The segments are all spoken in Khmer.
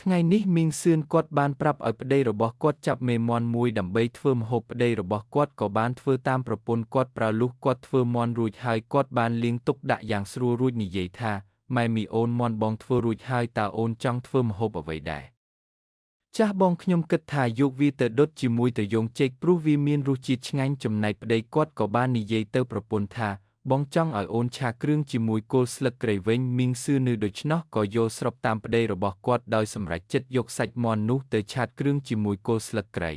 ថ្ងៃនេះមីងសឿនគាត់បានប្រាប់ឲ្យប្តីរបស់គាត់ចាប់មេមាន់មួយដើម្បីធ្វើម្ហូបប្តីរបស់គាត់ក៏បានធ្វើតាមប្រពន្ធគាត់ប្រើលុះគាត់ធ្វើមាន់រួចហើយគាត់បានលាងទុកដាក់យ៉ាងស្រួលរួចនិយាយថាម៉ែមីអូនមាន់បងធ្វើរួចហើយតើអូនចង់ធ្វើម្ហូបអ្វីដែរចាស់បងខ្ញុំគិតថាយកវាទៅដុតជាមួយទៅយងចេកព្រោះវាមានរសជាតិឆ្ងាញ់ចំណែកប្តីគាត់ក៏បាននិយាយទៅប្រពន្ធថាបងចង់ឲ្យអូនឆាគ្រឿងជាមួយគល់ស្លឹកគ្រៃវិញមីងសឿននៅដូច្នោះក៏យល់ស្របតាមប្តីរបស់គាត់ដោយសម្រេចចិត្តយកសាច់មាន់នោះទៅឆាគ្រឿងជាមួយគល់ស្លឹកគ្រៃ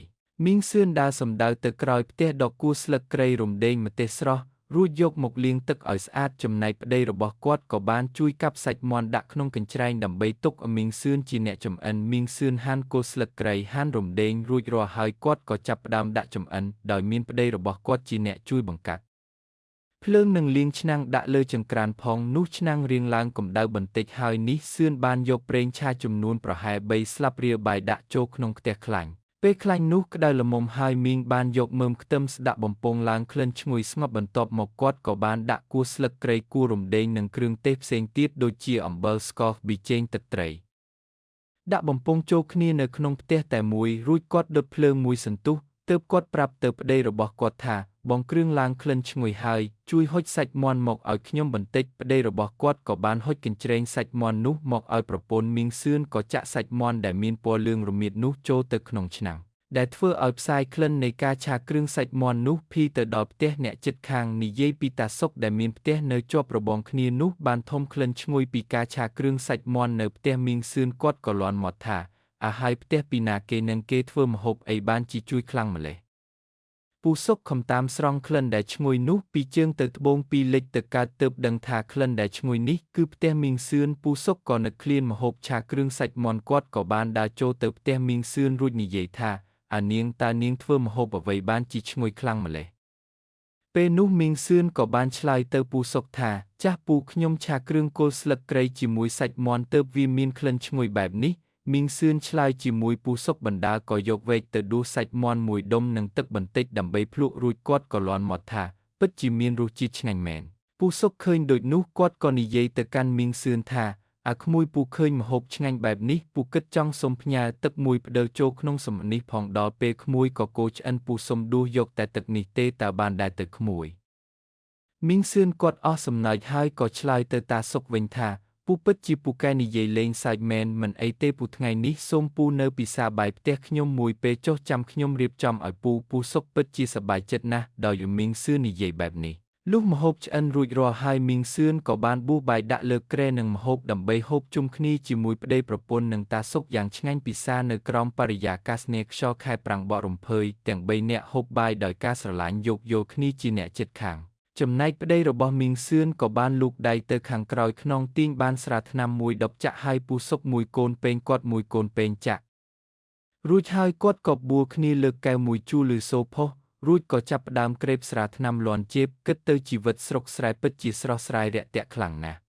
មីងសឿនដើរសំដៅទៅក្រោយផ្ទះដកគួរស្លឹកគ្រៃរំដេងម្ទេសស្រស់រួចយកមកលាងទឹកឲ្យស្អាតចំណែកប្តីរបស់គាត់ក៏បានជួយកាប់សាច់មាន់ដាក់ក្នុងកញ្ច្រែងដើម្បីទុកឲ្យមីងសឿនជាអ្នកចម្អិនមីងសឿនហាន់គល់ស្លឹកគ្រៃហាន់រំដេងរួចរាល់ហើយគាត់ក៏ចាប់ផ្ដើមដាក់ចម្អិនដោយមានប្តីរបស់គាត់ជាអ្នកជួយបង្កាត់ភ្លើងនឹងលាងឆ្នាំងដាក់លើចង្ក្រានផងនោះឆ្នាំងរៀងឡើងកម្ដៅបន្តិចហើយនេះសឿនបានយកប្រេងឆាចំនួនប្រហែល3ស្លាបព្រាបាយដាក់ចូលក្នុងខ្ទះខ្លាញ់ពេលខ្លាញ់នោះក្ដៅល្មមហើយមីងបានយកមើមខ្ទឹមស្ដាក់បំពងឡើងក្លិនឈ្ងុយស្ងប់បន្ទាប់មកគាត់ក៏បានដាក់គួរស្លឹកគ្រៃគួររំដេងនិងគ្រឿងទេសផ្សេងទៀតដូចជាអំបិលស្ករប៊ីចេងទឹកត្រីដាក់បំពងចូលគ្នានៅក្នុងផ្ទះតែមួយរួចគាត់ដុតភ្លើងមួយសន្ទុះទើបគាត់ប្រាប់ទៅប្តីរបស់គាត់ថាបងគ្រឿងឡើងក្លិនឈ្ងុយហើយជួយហុចសាច់មាន់មកឲ្យខ្ញុំបន្តិចប្តីរបស់គាត់ក៏បានហុចកញ្ច្រែងសាច់មាន់នោះមកឲ្យប្រពន្ធមីងសឿនក៏ចាក់សាច់មាន់ដែលមានពណ៌លឿងរមៀតនោះចូលទៅក្នុងឆ្នាំងដែលធ្វើឲ្យផ្សាយក្លិននៃការឆាគ្រឿងសាច់មាន់នោះភីទៅដល់ផ្ទះអ្នកជិតខាងនិយាយពីតាសុកដែលមានផ្ទះនៅជាប់របងគ្នានោះបានធំក្លិនឈ្ងុយពីការឆាគ្រឿងសាច់មាន់នៅផ្ទះមីងសឿនគាត់ក៏លាន់មាត់ថាអាហើយផ្ទះពីណាគេនឹងគេធ្វើម្ហូបអីបានជីជួយខ្លាំងម្ល៉េះពូសុកខំតាមស្រង់ក្លិនដែលឈ្ងុយនោះពីជើងទៅត្បូងពីលិចទៅកើតទើបដឹងថាក្លិនដែលឈ្ងុយនេះគឺផ្ទះមីងសឿនពូសុកក៏នឹកឃ្លានម្ហូបឆាគ្រឿងសាច់មាន់គាត់ក៏បានដើរចូលទៅផ្ទះមីងសឿនរួចនិយាយថាអានាងតើនាងធ្វើម្ហូបអ្វីបានជីឈ្ងុយខ្លាំងម្ល៉េះពេលនោះមីងសឿនក៏បានឆ្លើយទៅពូសុកថាចាស់ពូខ្ញុំឆាគ្រឿងគល់ស្លឹកគ្រៃជាមួយសាច់មាន់ទើបវាមានក្លិនឈ្ងុយបែបនេះមីងសឿនឆ្លើយជាមួយពូសុកបណ្ដាក៏យកវែកទៅដួសសាច់មាន់មួយដុំនិងទឹកបន្តិចដើម្បីភ្លក់រួចគាត់ក៏លាន់មាត់ថាពិតជាមានរសជាតិឆ្ងាញ់មែនពូសុកឃើញដូចនោះគាត់ក៏និយាយទៅកាន់មីងសឿនថាអាក្មួយពូឃើញម្ហូបឆ្ងាញ់បែបនេះពូគិតចង់សុំផ្ញើទឹកមួយផ្ដិលចូលក្នុងសម្នេះផងដល់ពេលក្មួយក៏កូឆ្អិនពូសុំដួសយកតែទឹកនេះទេតើបានដែរទៅក្មួយមីងសឿនគាត់អស់សំណើចហើយក៏ឆ្លើយទៅតាសុកវិញថាពូពិតជាពូកែនិយាយលេងសើចមែនមិនអីទេពូថ្ងៃនេះសូមពូនៅពិសាបាយផ្ទះខ្ញុំមួយពេលចុះចាំខ្ញុំរៀបចំឲ្យពូសុកពិតជាសប្បាយចិត្តណាស់ដោយមីងសឿននិយាយបែបនេះលុះម្ហូបឆ្អិនរួចរាល់ហើយមីងសឿនក៏បានបួសបាយដាក់លើគ្រែនិងម្ហូបដើម្បីហូបជុំគ្នាជាមួយប្តីប្រពន្ធនិងតាសុកយ៉ាងឆ្ងាញ់ពិសានៅក្រោមបរិយាកាសនាខ្យល់ខែប្រាំងបក់រំភើយទាំង3នាក់ហូបបាយដោយការស្រឡាញ់យោគយល់គ្នាជាអ្នកជិតខាងចំណែកប្តីរបស់មីងសឿនក៏បានលូកដៃទៅខាងក្រោយខ្នងទាញបានស្រាថ្នាំមួយដបចាក់ឲ្យពូសុកមួយកូនពេងគាត់មួយកូនពេងចាក់រួចហើយគាត់ក៏បួលគ្នាលើកកែវមួយជូរឬសូផុសរួចក៏ចាប់ផ្ដើមក្រេបស្រាថ្នាំលាន់ជេបគិតទៅជីវិតស្រុកស្រែពិតជាស្រស់ស្រាយរាក់ទាក់ខ្លាំងណាស់